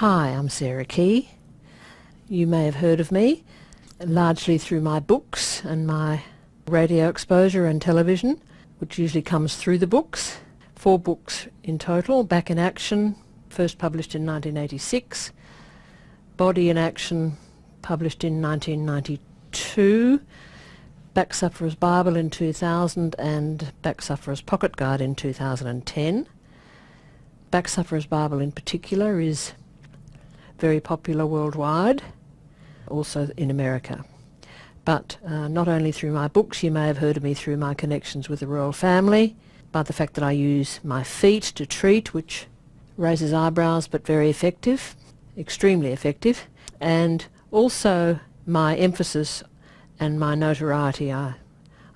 Hi, I'm Sarah Key. You may have heard of me largely through my books and my radio exposure and television, which usually comes through the books. 4 books in total: Back in Action, first published in 1986, Body in Action, published in 1992, Back Sufferer's Bible in 2000, and Back Sufferer's Pocket Guide in 2010. Back Sufferer's Bible in particular is very popular worldwide, also in America. But not only through my books, you may have heard of me through my connections with the royal family, by the fact that I use my feet to treat, which raises eyebrows but very effective, extremely effective, and also my emphasis and my notoriety, I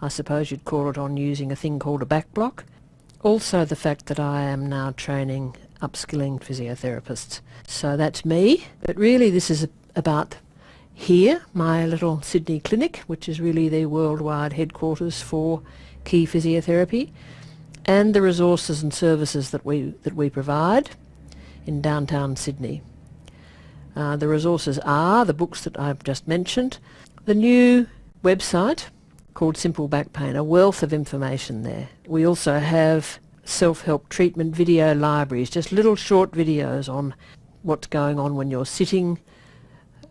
suppose you'd call it, on using a thing called a back block. Also the fact that I am now training upskilling physiotherapists. So that's me, but really this is about here, my little Sydney clinic, which is really the worldwide headquarters for Key Physiotherapy, and the resources and services that we provide in downtown Sydney. The resources are the books that I've just mentioned, the new website called Simple Back Pain, a wealth of information there. We also have self-help treatment video libraries, just little short videos on what's going on when you're sitting,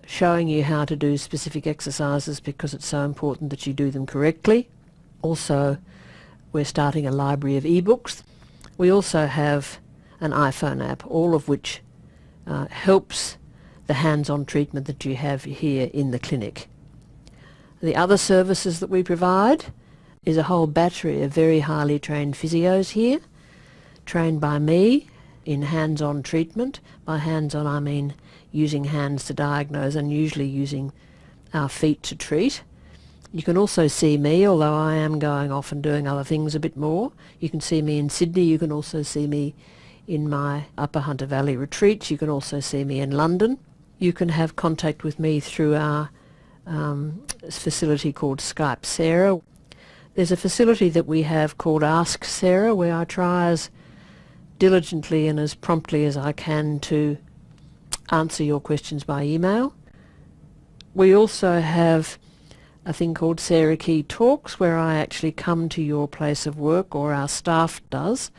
showing you how to do specific exercises because it's so important that you do them correctly. Also, we're starting a library of ebooks. We also have an iPhone app, all of which helps the hands-on treatment that you have here in the clinic. The other services that we provide is a whole battery of very highly trained physios here, trained by me in hands-on treatment. By hands-on I mean using hands to diagnose and usually using our feet to treat. You can also see me, although I am going off and doing other things a bit more. You can see me in Sydney, you can also see me in my Upper Hunter Valley retreats, you can also see me in London. You can have contact with me through our facility called Skype Sarah. There's a facility that we have called Ask Sarah, where I try as diligently and as promptly as I can to answer your questions by email. We also have a thing called Sarah Key Talks, where I actually come to your place of work, or our staff does,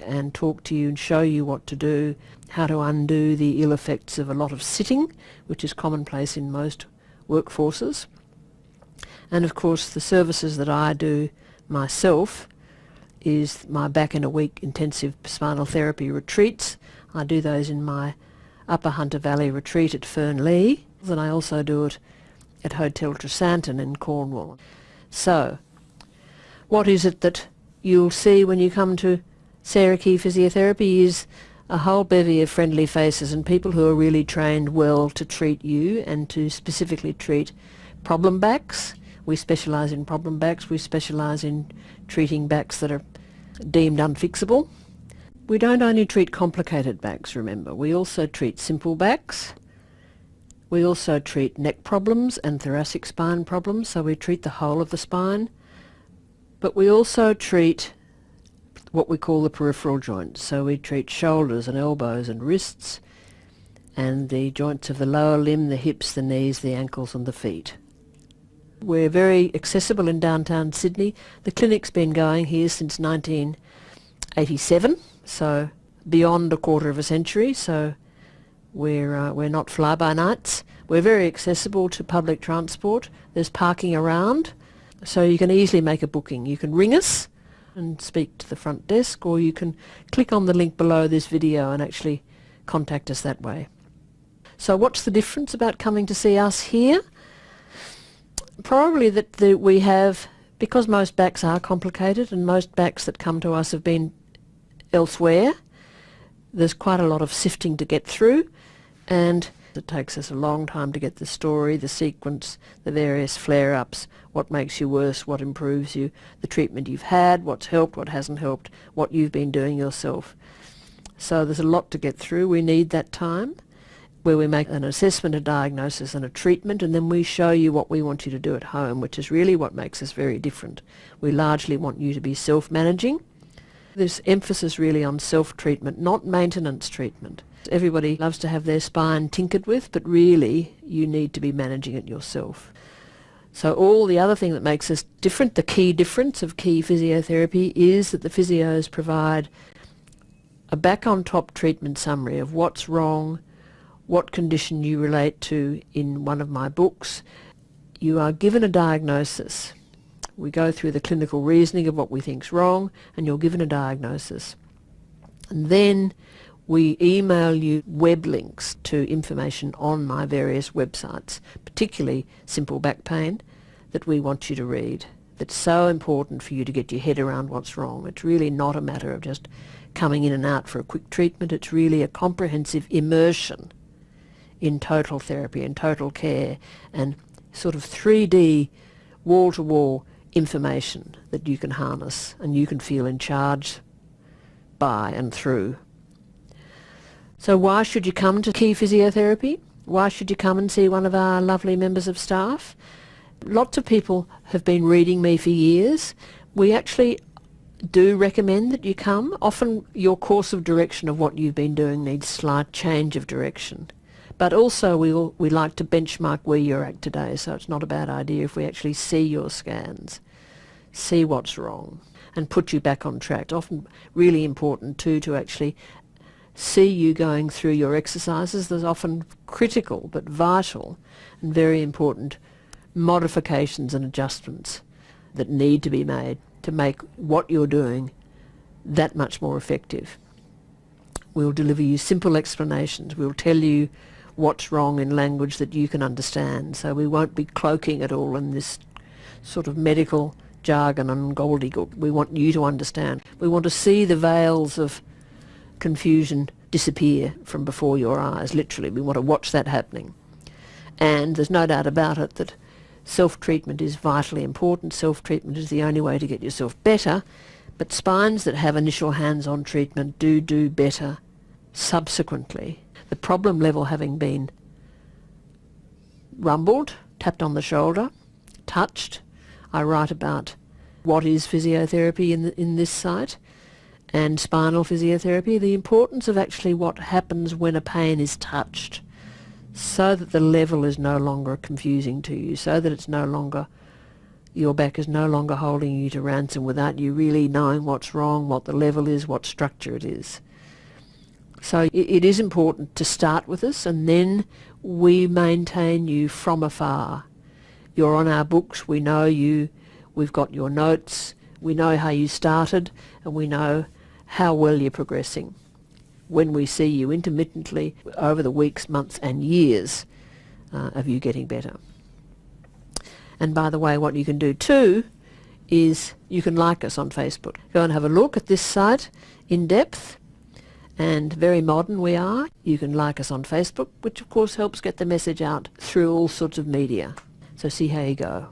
and talk to you and show you what to do, how to undo the ill effects of a lot of sitting, which is commonplace in most workforces. And of course the services that I do myself is my Back in a Week intensive spinal therapy retreats. I do those in my Upper Hunter Valley retreat at Fernlea, and I also do it at Hotel Tresanton in Cornwall. So what is it that you'll see when you come to Sarah Key Physiotherapy is a whole bevy of friendly faces and people who are really trained well to treat you and to specifically treat problem backs. We specialise in problem backs. We specialise in treating backs that are deemed unfixable. We don't only treat complicated backs, remember. We also treat simple backs. We also treat neck problems and thoracic spine problems, so we treat the whole of the spine. But we also treat what we call the peripheral joints. So we treat shoulders and elbows and wrists and the joints of the lower limb, the hips, the knees, the ankles and the feet. We're very accessible in downtown Sydney. The clinic's been going here since 1987, so beyond a quarter of a century, so we're not fly-by-nights. We're very accessible to public transport. There's parking around, so you can easily make a booking. You can ring us and speak to the front desk, or you can click on the link below this video and actually contact us that way. So what's the difference about coming to see us here? Probably that we have, because most backs are complicated and most backs that come to us have been elsewhere, there's quite a lot of sifting to get through, and it takes us a long time to get the story, the sequence, the various flare-ups, what makes you worse, what improves you, the treatment you've had, what's helped, what hasn't helped, what you've been doing yourself. So there's a lot to get through. We need that time where we make an assessment, a diagnosis and a treatment, and then we show you what we want you to do at home, which is really what makes us very different. We largely want you to be self-managing. There's emphasis really on self-treatment, not maintenance treatment. Everybody loves to have their spine tinkered with, but really you need to be managing it yourself. So all the other thing that makes us different, the key difference of Key Physiotherapy, is that the physios provide a back-on-top treatment summary of what's wrong, what condition you relate to in one of my books. You are given a diagnosis. We go through the clinical reasoning of what we think's wrong, and you're given a diagnosis. And then we email you web links to information on my various websites, particularly Simple Back Pain, that we want you to read. That's so important for you to get your head around what's wrong. It's really not a matter of just coming in and out for a quick treatment. It's really a comprehensive immersion in total therapy and total care and sort of 3D wall-to-wall information that you can harness and you can feel in charge by and through. So why should you come to Key Physiotherapy? Why should you come and see one of our lovely members of staff? Lots of people have been reading me for years. We actually do recommend that you come. Often your course of direction of what you've been doing needs slight change of direction. But also we like to benchmark where you're at today, so it's not a bad idea if we actually see your scans, see what's wrong, and put you back on track. It's often really important too to actually see you going through your exercises. There's often critical but vital and very important modifications and adjustments that need to be made to make what you're doing that much more effective. We'll deliver you simple explanations. We'll tell you what's wrong in language that you can understand. So we won't be cloaking it all in this sort of medical jargon and gobbledygook. We want you to understand. We want to see the veils of confusion disappear from before your eyes, literally. We want to watch that happening. And there's no doubt about it that self-treatment is vitally important. Self-treatment is the only way to get yourself better, but spines that have initial hands-on treatment do better subsequently. The problem level having been rumbled, tapped on the shoulder, touched. I write about what is physiotherapy in this site, and spinal physiotherapy, the importance of actually what happens when a pain is touched, so that the level is no longer confusing to you, so that it's no longer, your back is no longer holding you to ransom without you really knowing what's wrong, what the level is, what structure it is. So it is important to start with us, and then we maintain you from afar. You're on our books, we know you, we've got your notes, we know how you started, and we know how well you're progressing when we see you intermittently over the weeks, months and years of you getting better. And by the way, what you can do too is you can like us on Facebook. Go and have a look at this site in depth, and very modern we are. You can like us on Facebook, which of course helps get the message out through all sorts of media. So see how you go.